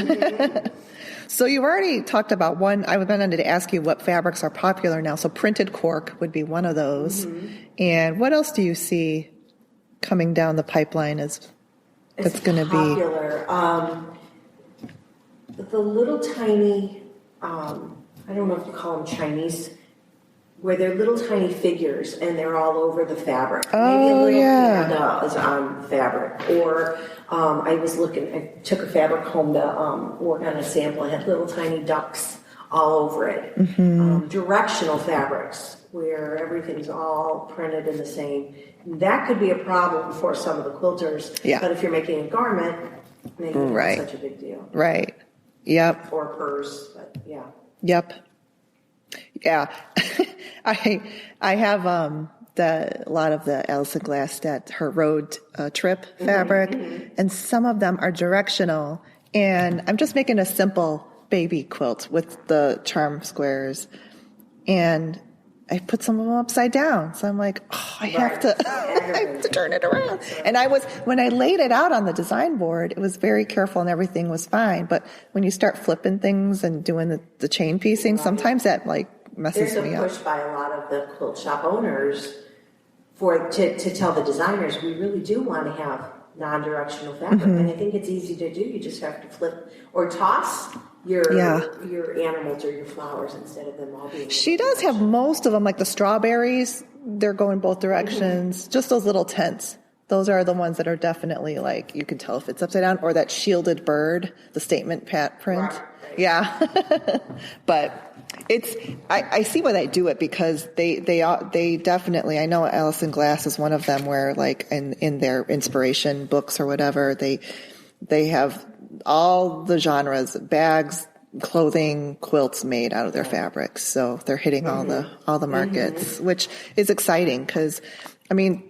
So you've already talked about one. I wanted to ask you what fabrics are popular now. So printed cork would be one of those. And what else do you see coming down the pipeline that's going to be popular? The little tiny, I don't know if you call them Chinese, where they're little tiny figures and they're all over the fabric. Maybe a little panda is on fabric. Or I took a fabric home to work on a sample. I had little tiny ducks all over it. Directional fabrics where everything's all printed in the same. That could be a problem for some of the quilters. Yeah. But if you're making a garment, maybe it's not such a big deal. Right. Yep. Or a purse, but yeah. Yep. Yeah. I have a lot of the Allison Glass, her road trip fabric, and some of them are directional. And I'm just making a simple baby quilt with the charm squares, and I put some of them upside down. So I'm like, I have to turn it around. And when I laid it out on the design board, it was very careful and everything was fine. But when you start flipping things and doing the chain piecing, sometimes that messes me up. There's a push by a lot of the quilt shop owners to tell the designers, we really do want to have non-directional fabric. And I think it's easy to do. You just have to flip or toss your animals or your flowers instead of them all being. She does have most of them, like the strawberries. They're going both directions. Just those little tents. Those are the ones that are definitely like, you can tell if it's upside down, or that shielded bird, the statement print. Right. Yeah. But I see why they do it, because they definitely, I know Allison Glass is one of them, where like in their inspiration books or whatever, they have all the genres, bags, clothing, quilts made out of their fabrics. So they're hitting all the markets, which is exciting, because I mean,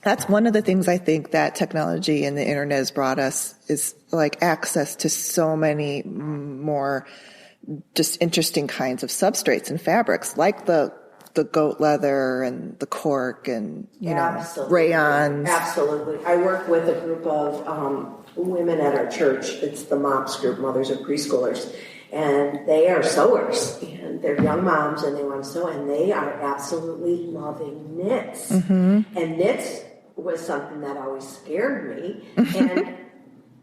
that's one of the things I think that technology and the internet has brought us, is like access to so many more just interesting kinds of substrates and fabrics, like the goat leather and the cork and, you know, rayons. Absolutely. I work with a group of women at our church. It's the MOPS group, Mothers of Preschoolers. And they are sewers, and they're young moms, and they want to sew, and they are absolutely loving knits. And knits was something that always scared me. And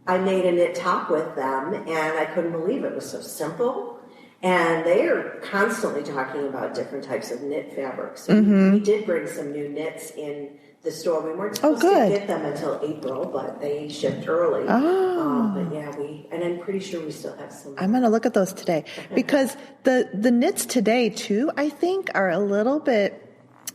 I made a knit top with them, and I couldn't believe it was so simple. And they are constantly talking about different types of knit fabrics. We did bring some new knits in the store. We weren't supposed to get them until April, but they shipped early. But yeah, and I'm pretty sure we still have some. I'm going to look at those today, because the knits today too, I think, are a little bit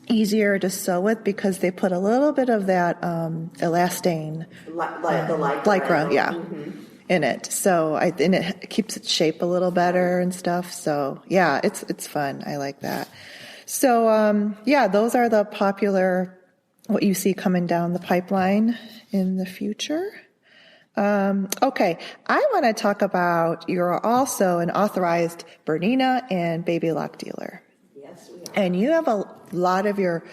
easier to sew with, because they put a little bit of that elastane, the lycra, in it. So and it keeps its shape a little better and stuff. So yeah, it's fun. I like that. So those are the popular, what you see coming down the pipeline in the future. Okay, I want to talk about, you're also an authorized Bernina and Babylock dealer. Yes, we are. And you have a lot of your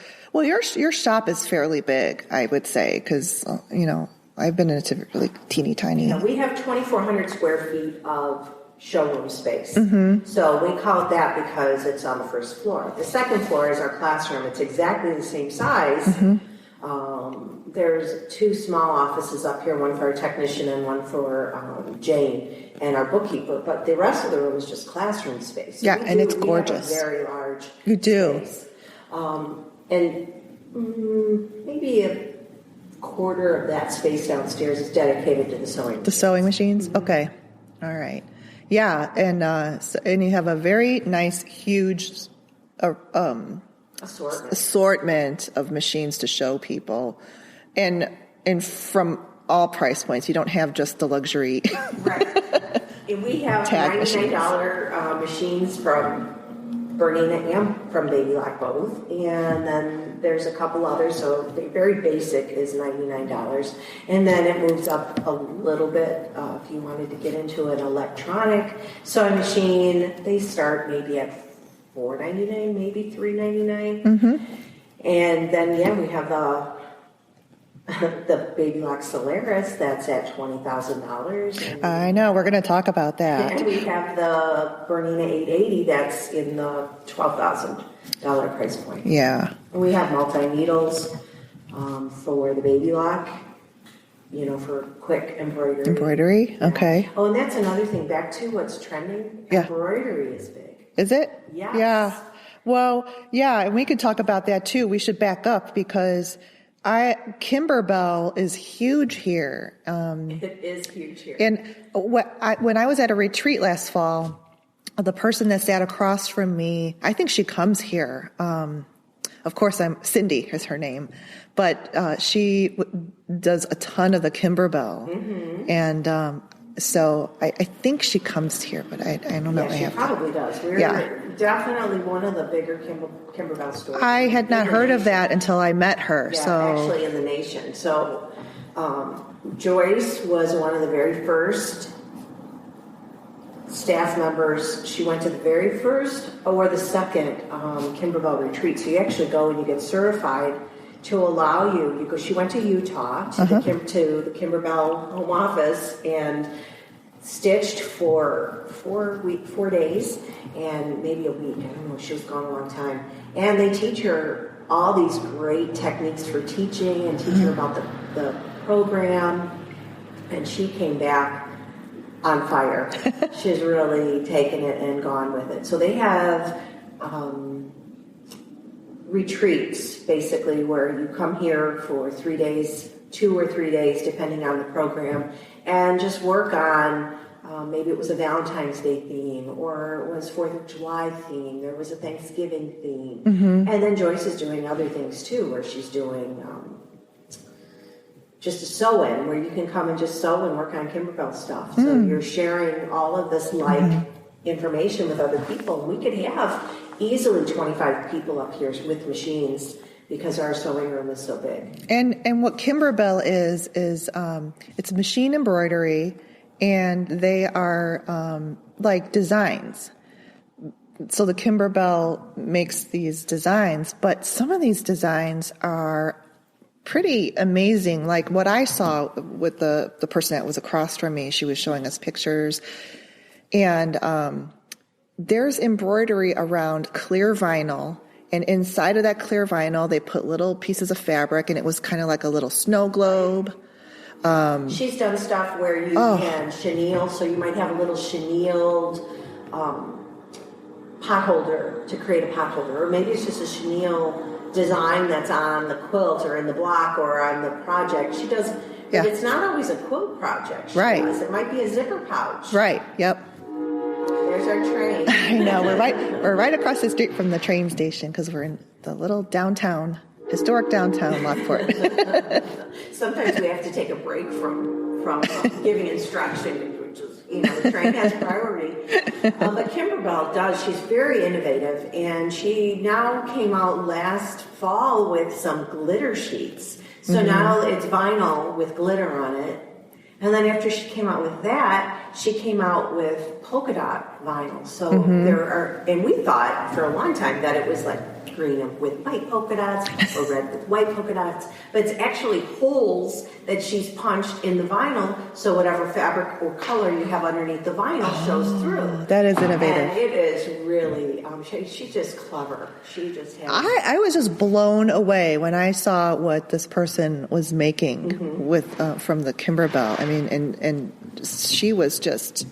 shop is fairly big, I would say, because, you know, I've been into really teeny tiny. Yeah, we have 2,400 square feet of showroom space. So we call it that because it's on the first floor. The second floor is our classroom. It's exactly the same size. There's two small offices up here, one for our technician and one for Jane and our bookkeeper, but the rest of the room is just classroom space. Yeah, and it's gorgeous. We have a very large You do. space. And maybe a quarter of that space downstairs is dedicated to the sewing. The sewing machines? Okay. All right. Yeah, and you have a very nice, huge assortment of machines to show people, and from all price points. You don't have just the luxury. Right. And we have $99 machines from Bernina and from Babylock both, and then there's a couple others. So the very basic is $99, and then it moves up a little bit if you wanted to get into an electronic sewing machine. They start maybe at $4.99, maybe $3.99, and then we have the Babylock Solaris that's at $20,000. I know, we're going to talk about that. And we have the Bernina 880 that's in the $12,000 price point. Yeah. And we have multi-needles for the Babylock, for quick embroidery. Embroidery, okay. Oh, and that's another thing, back to what's trending. Yeah. Embroidery is big. Is it? Yes. Yeah. Well, yeah, and we could talk about that too. We should back up, because Kimberbell is huge here. It is huge here. And when I was at a retreat last fall, the person that sat across from me, I think she comes here. Of course, Cindy is her name, but she does a ton of the Kimberbell, and so I think she comes here, but I don't know. Yeah, she probably does. We're definitely one of the bigger Kimberbell stores. I had not heard of that until I met her. Yeah, so actually in the nation. So Joyce was one of the very first staff members. She went to the very first or the second Kimberbell retreat. So you actually go and you get certified to allow you. She went to Utah to the Kimberbell home office, and stitched for 4 days and maybe a week. I don't know, she was gone a long time. And they teach her all these great techniques for teaching and teach her about the program. And she came back on fire. She's really taken it and gone with it. So they have retreats, basically, where you come here for 3 days, 2 or 3 days, depending on the program, and just work on, maybe it was a Valentine's Day theme, or it was 4th of July theme, there was a Thanksgiving theme. And then Joyce is doing other things too, where she's doing just a sew-in, where you can come and just sew and work on Kimberbell stuff. So you're sharing all of this information with other people. We could have easily 25 people up here with machines because our sewing room is so big. And what Kimberbell is it's machine embroidery, and they are like designs. So the Kimberbell makes these designs, but some of these designs are pretty amazing. Like what I saw with the person that was across from me, she was showing us pictures, and there's embroidery around clear vinyl, and inside of that clear vinyl they put little pieces of fabric, and it was kind of like a little snow globe. She's done stuff where you can chenille, so you might have a little chenilled pot holder to create a pot holder, or maybe it's just a chenille design that's on the quilt or in the block or on the project. She does, but it's not always a quilt project. She does. It might be a zipper pouch. Right. Yep. There's our train. I know. We're right across the street from the train station because we're in the little historic downtown Lockport. Sometimes we have to take a break from giving instruction, which is, the train has priority. But Kimberbell does. She's very innovative, and she now came out last fall with some glitter sheets. So now it's vinyl with glitter on it. And then after she came out with that, she came out with polka dot vinyl. So and we thought for a long time that it was like green with white polka dots or red with white polka dots, but it's actually holes that she's punched in the vinyl, so whatever fabric or color you have underneath the vinyl shows through. That is innovative. And it is really, she's just clever. She just has... I was just blown away when I saw what this person was making with from the Kimberbell. I mean, and she was just...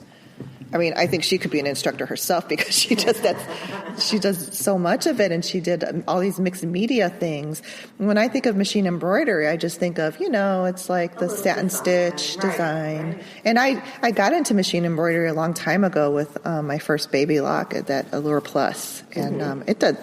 I think she could be an instructor herself because she does so much of it, and she did all these mixed media things. When I think of machine embroidery, I just think of, it's like the satin stitch design. Right. And I got into machine embroidery a long time ago with my first Babylock, that Allure Plus, and it does.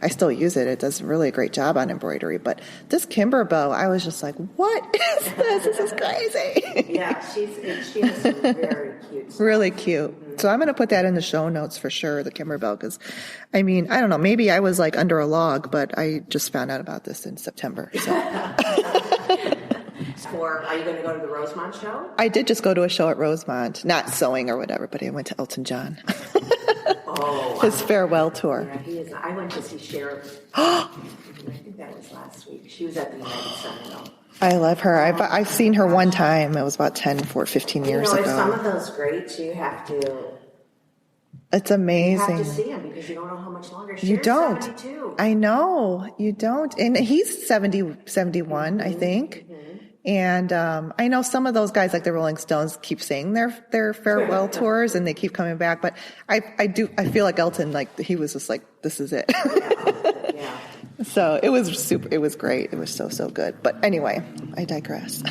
I still use it. It does really a great job on embroidery. But this Kimberbell, I was just like, what is this? This is crazy. Yeah, she has some very cute stuff. Really cute. So I'm going to put that in the show notes for sure, the Kimberbell, because, I don't know, maybe I was like under a log, but I just found out about this in September. So. Or are you going to go to the Rosemont show? I did just go to a show at Rosemont, not sewing or whatever, but I went to Elton John. His farewell tour. Yeah, he is. I went to see Cheryl. I think that was last week. She was at the United Center, though. I love her. I've seen her one time. It was about 15 years ago. Some of those greats, you have to... It's amazing. You have to see him because you don't know how much longer. You don't. 72. I know. You don't. And he's 71, I think. And I know some of those guys, like the Rolling Stones, keep saying their farewell tours, and they keep coming back. But I feel like Elton, like he was just like, this is it. Yeah. So it was super. It was great. It was so good. But anyway, I digress.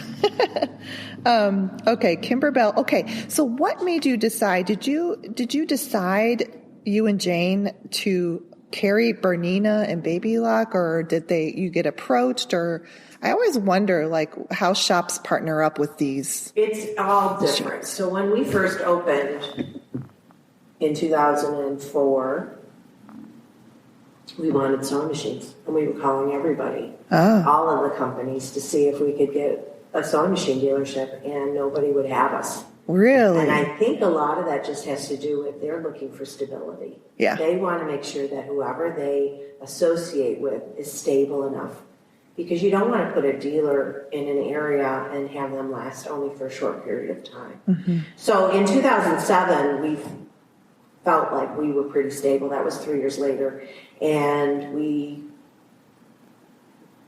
Okay, Kimberbell. Okay, so what made you decide? Did you decide, you and Jane, to carry Bernina and Babylock, or did you get approached? Or I always wonder, like, how shops partner up with these. It's all different. So when we first opened in 2004, we wanted sewing machines, and we were calling everybody, all of the companies, to see if we could get a sewing machine dealership, and nobody would have us. Really? And I think a lot of that just has to do with they're looking for stability. Yeah. They want to make sure that whoever they associate with is stable enough. because you don't want to put a dealer in an area and have them last only for a short period of time. Mm-hmm. So in 2007, we felt like we were pretty stable. That was 3 years later. And we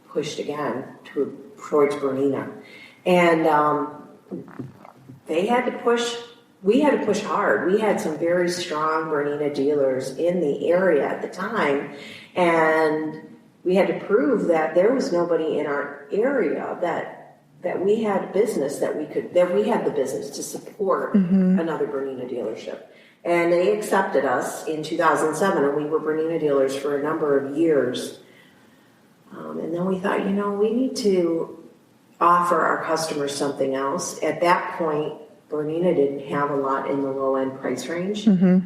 pushed again towards Bernina. And they had to push, we had to push hard. We had some very strong Bernina dealers in the area at the time. And we had to prove that there was nobody in our area that we had business that we had the business to support another Bernina dealership. And they accepted us in 2007, and we were Bernina dealers for a number of years. And then we thought, we need to offer our customers something else. At that point, Bernina didn't have a lot in the low-end price range. Mm-hmm.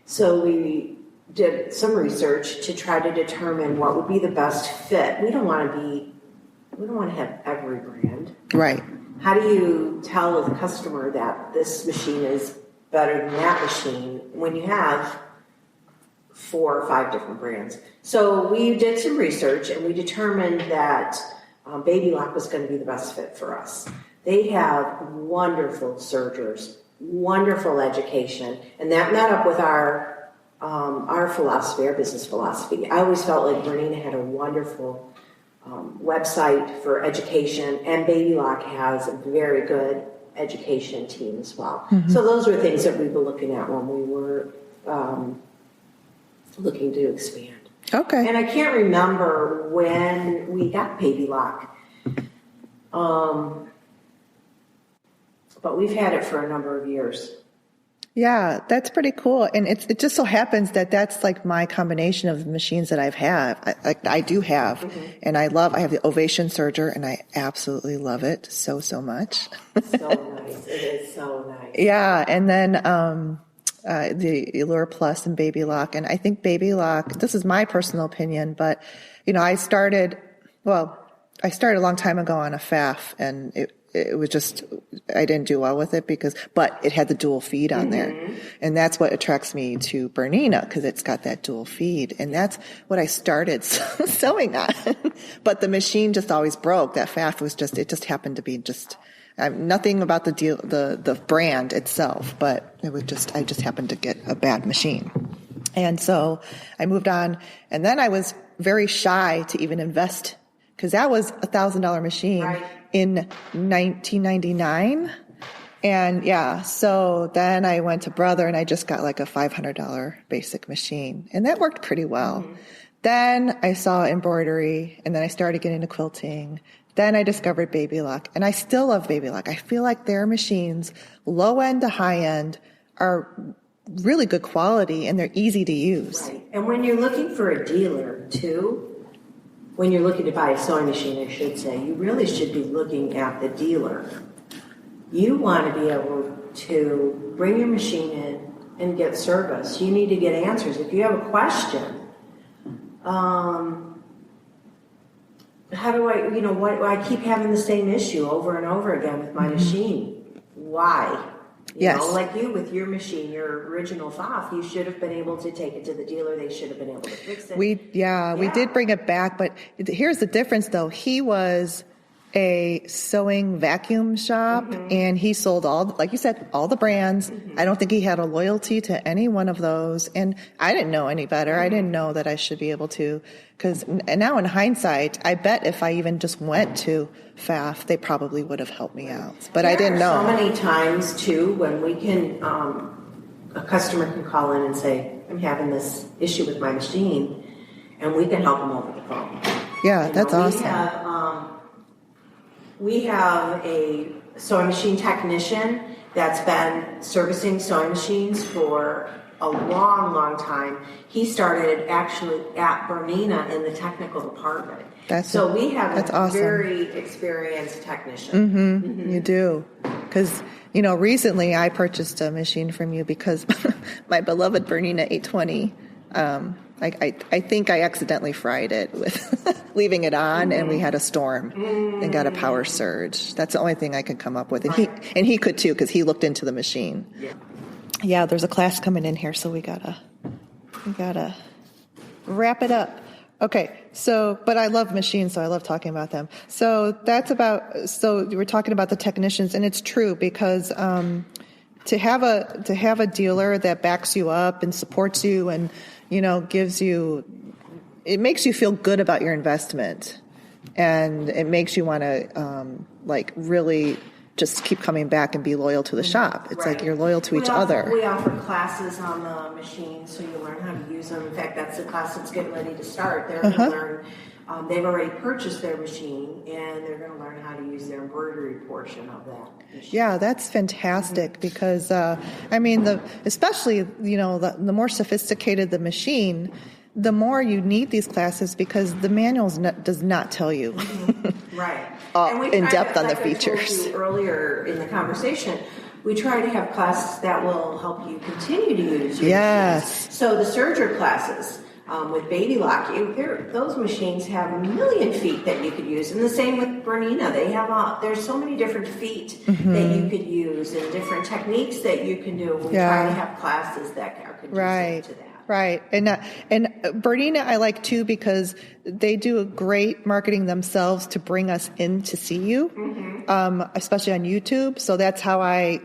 So we did some research to try to determine what would be the best fit. We don't want to have every brand. Right. How do you tell the customer that this machine is better than that machine when you have 4 or 5 different brands? So we did some research, and we determined that Babylock was going to be the best fit for us. They have wonderful sergers, wonderful education, and that met up with our philosophy, our business philosophy. I always felt like Bernina had a wonderful website for education, and Babylock has a very good education team as well. Mm-hmm. So those are things that we were looking at when we were looking to expand. Okay. And I can't remember when we got Babylock, but we've had it for a number of years. Yeah, that's pretty cool. And it just so happens that that's like my combination of the machines that I've had. I do have, mm-hmm. and I have the Ovation Serger, and I absolutely love it so much. So nice. It is so nice. Yeah. And then, the Allure Plus and Babylock. And I think Babylock, this is my personal opinion, but I started a long time ago on a FAF, and it was just, I didn't do well with it but it had the dual feed on there. And that's what attracts me to Bernina, because it's got that dual feed. And that's what I started sewing on. But the machine just always broke. That FAF it just happened to be nothing about the brand itself, but I just happened to get a bad machine. And so I moved on, and then I was very shy to even invest, because that was $1,000 machine. Right. In 1999. And yeah, so then I went to Brother, and I just got like a $500 basic machine, and that worked pretty well. Mm-hmm. Then I saw embroidery, and then I started getting into quilting. Then I discovered Babylock, and I still love Babylock. I feel like their machines, low end to high end, are really good quality, and they're easy to use. Right. And when you're looking for a dealer too, when you're looking to buy a sewing machine, I should say, you really should be looking at the dealer. You want to be able to bring your machine in and get service. You need to get answers. If you have a question, how do I keep having the same issue over and over again with my machine? Why? Yes. Like you with your machine, your original FAF, you should have been able to take it to the dealer. They should have been able to fix it. We did bring it back, but here's the difference though. He was a sewing vacuum shop, mm-hmm. and he sold like you said, all the brands. Mm-hmm. I don't think he had a loyalty to any one of those. And I didn't know any better. Mm-hmm. I didn't know that I should be able to, and now in hindsight, I bet if I even just went to FAF, they probably would have helped me out. But I didn't know. So many times too, when we can, a customer can call in and say, I'm having this issue with my machine, and we can help them over the phone. Yeah, that's awesome. We have a sewing machine technician that's been servicing sewing machines for a long time. He started actually at Bernina in the technical department. We have a awesome. Very experienced technician. Mm-hmm. Mm-hmm. You do. Because, recently I purchased a machine from you because my beloved Bernina 820, I think I accidentally fried it with leaving it on, and we had a storm and got a power surge. That's the only thing I could come up with. And he could too, because he looked into the machine. Yeah, there's a class coming in here, so we gotta wrap it up. Okay, so, but I love machines, so I love talking about them. So so we're talking about the technicians, and it's true because to have a dealer that backs you up and supports you and, it makes you feel good about your investment, and it makes you want to really just keep coming back and be loyal to the shop. It's like you're loyal to each other. We offer classes on the machines, so you learn how to use them. In fact, that's the class that's getting ready to start. They're going to learn. They've already purchased their machine, and they're going to learn how to use their embroidery portion of that machine. Yeah, that's fantastic because, especially, the more sophisticated the machine, the more you need these classes because the manuals does not tell you right in depth on the features. I told you earlier in the conversation, we try to have classes that will help you continue to use your machines. So the serger classes with Babylock, those machines have a million feet that you could use, and the same with Bernina. They have there's so many different feet that you could use and different techniques that you can do. We try to have classes that are conducive to that. Right. And Bernina I like too because they do a great marketing themselves to bring us in to see you, especially on YouTube. So that's how I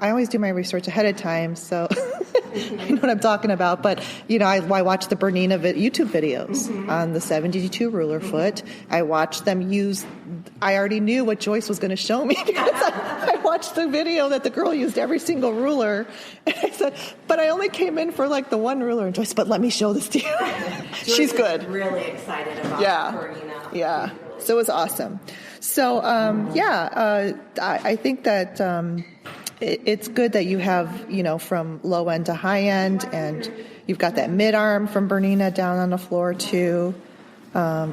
always do my research ahead of time. So I know what I'm talking about. But, I watch the Bernina YouTube videos on the 72 ruler foot. I watched them I already knew what Joyce was going to show me because I watched the video that the girl used every single ruler. And I said, but I only came in for the one ruler. And Joyce, but let me show this to you. She's good. Really excited about Bernina. Yeah. So it was awesome. So, I think that it's good that you have, from low end to high end, and you've got that mid arm from Bernina down on the floor too.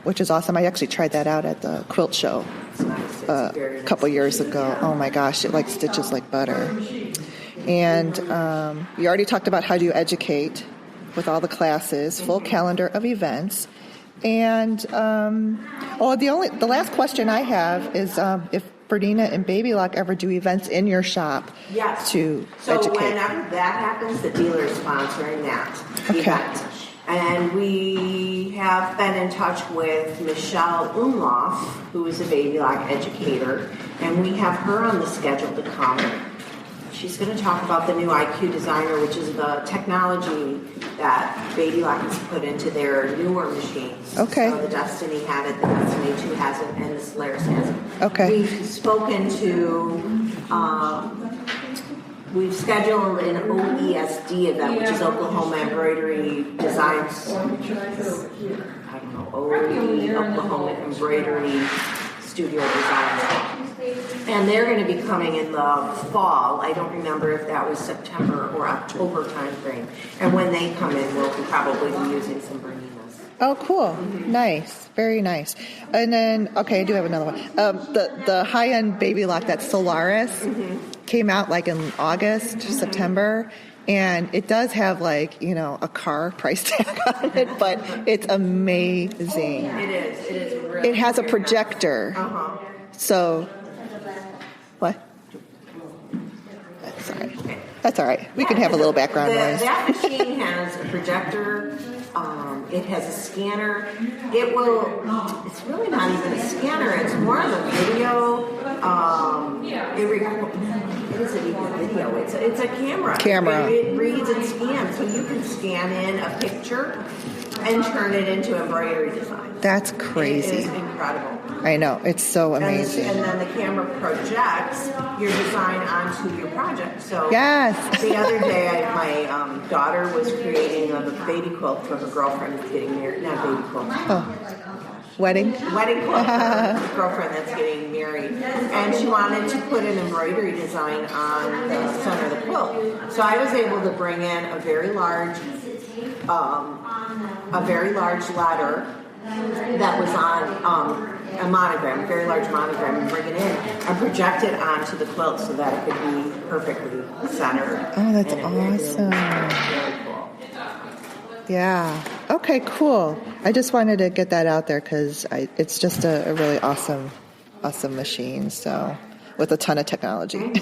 Which is awesome. I actually tried that out at the quilt show a couple years ago. Oh my gosh, it stitches like butter. And you already talked about how do you educate with all the classes, full calendar of events. And the last question I have is if Bernina and Babylock ever do events in your shop to educate. So whenever that happens, the dealer is sponsoring that event. And we have been in touch with Michelle Umloff, who is a Babylock educator, and we have her on the schedule to come. She's going to talk about the new IQ Designer, which is the technology that Babylock has put into their newer machines. Okay. So the Destiny had it, the Destiny 2 has it, and the Solaris has it. Okay. We've spoken to... We've scheduled an OESD event, which is Oklahoma Embroidery Designs. Oklahoma Embroidery Studio Designs. And they're going to be coming in the fall. I don't remember if that was September or October timeframe. And when they come in, we'll probably be using some Berninas. Oh, cool. Nice. Very nice. And then, okay, I do have another one. The high-end Babylock, that Solaris, came out in August, September, and it does have a car price tag on it, but it's amazing. It is really. It has a projector. So, what? That's all right. We can have a little background noise. That machine has a projector. It has a scanner. It's really not even a scanner. It's more of a video. It isn't even a video. It's a camera. It reads and scans, so you can scan in a picture and turn it into embroidery design. That's crazy. It is incredible. I know. It's so amazing. And then the camera projects your design onto your project. So yes. The other day, my daughter was creating a baby quilt for her girlfriend who's getting married. Not baby quilt. Wedding quilt for her girlfriend that's getting married. And she wanted to put an embroidery design on the center of the quilt. So I was able to bring in a very large letter that was on a monogram, a very large monogram, and bring it in and project it onto the quilt so that it could be perfectly centered. Oh, that's awesome. Very cool. Yeah. Okay, cool. I just wanted to get that out there because it's just a really awesome machine. So, with a ton of technology.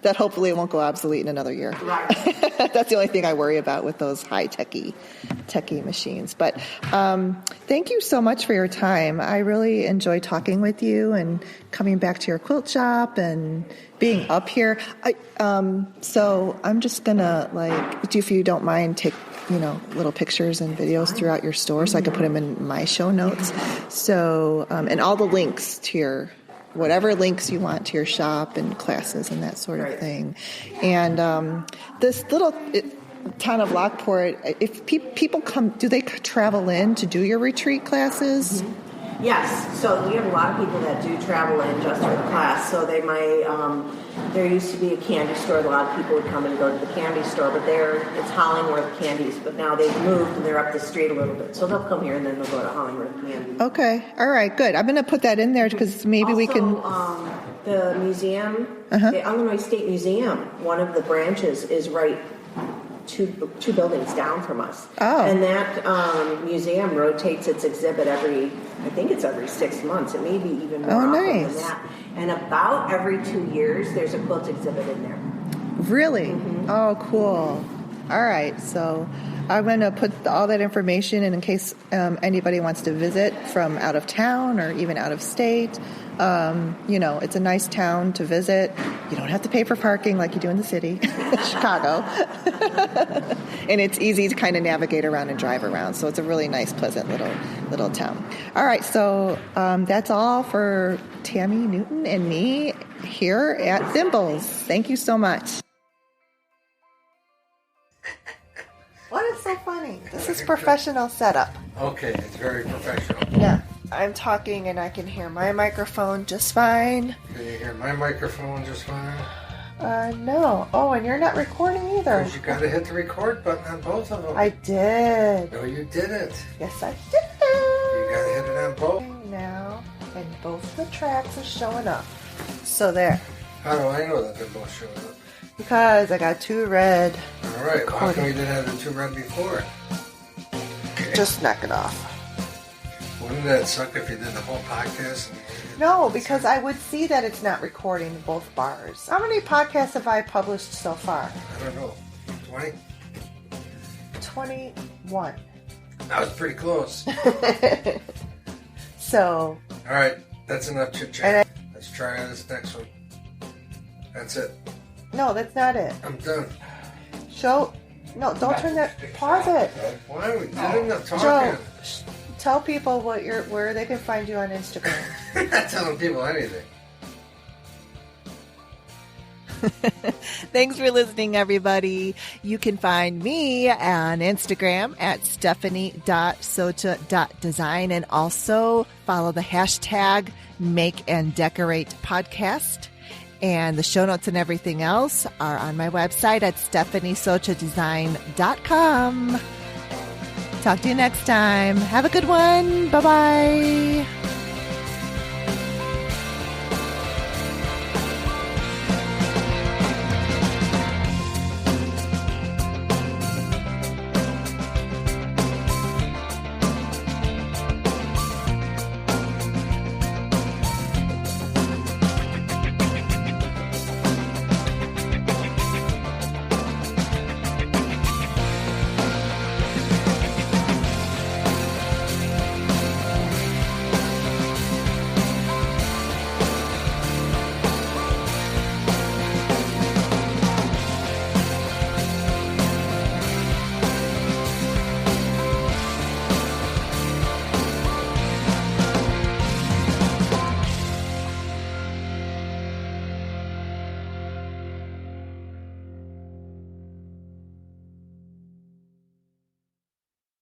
that hopefully it won't go obsolete in another year. Right. That's the only thing I worry about with those high techie machines. But thank you so much for your time. I really enjoy talking with you and coming back to your quilt shop and being up here. So I'm just gonna, if you don't mind, take little pictures and videos throughout your store so I can put them in my show notes. So and all the links to your whatever links you want to your shop and classes and that sort of thing. And this little town of Lockport, if people come, do they travel in to do your retreat classes? Mm-hmm. Yes. So we have a lot of people that do travel in just for the class. So they might, there used to be a candy store. A lot of people would come and go to the candy store, but it's Hollingworth Candies. But now they've moved and they're up the street a little bit. So they'll come here and then they'll go to Hollingworth Candies. Okay. All right. Good. I'm going to put that in there because maybe we can. The museum, the Illinois State Museum, one of the branches is right two buildings down from us. Oh. And that museum rotates its exhibit every 6 months. It may be even more often than that. And about every 2 years, there's a quilt exhibit in there. Really? Mm-hmm. Oh, cool. All right. So I'm going to put all that information in case anybody wants to visit from out of town or even out of state. It's a nice town to visit. You don't have to pay for parking like you do in the city, Chicago. And it's easy to kind of navigate around and drive around. So it's a really nice, pleasant little town. All right. So that's all for Tammy Newton and me here at Thimbles. Thank you so much. What is so funny? This is professional setup. Okay, it's very professional. Yeah. I'm talking and I can hear my microphone just fine. Can you hear my microphone just fine? No. Oh, and you're not recording either. Because you got to hit the record button on both of them. I did. No, you didn't. Yes, I did. You got to hit it on both. Now, and both the tracks are showing up. So there. How do I know that they're both showing up? Because I got two red. All right. Well, how come you didn't have the two red before? Okay. Just knock it off. Wouldn't that suck if you did the whole podcast? No, because I would see that it's not recording both bars. How many podcasts have I published so far? I don't know. 20? 21. That was pretty close. So. All right. That's enough chit-chat. Let's try this next one. That's it. No, that's not it. I'm done. No, don't turn that. Pause it. Why? We did enough talking. Joe, tell people where they can find you on Instagram. I'm not telling people anything. Thanks for listening, everybody. You can find me on Instagram at stephanie.socha.design and also follow the hashtag Make and Decorate Podcast. And the show notes and everything else are on my website at stephaniesochadesign.com. Talk to you next time. Have a good one. Bye-bye.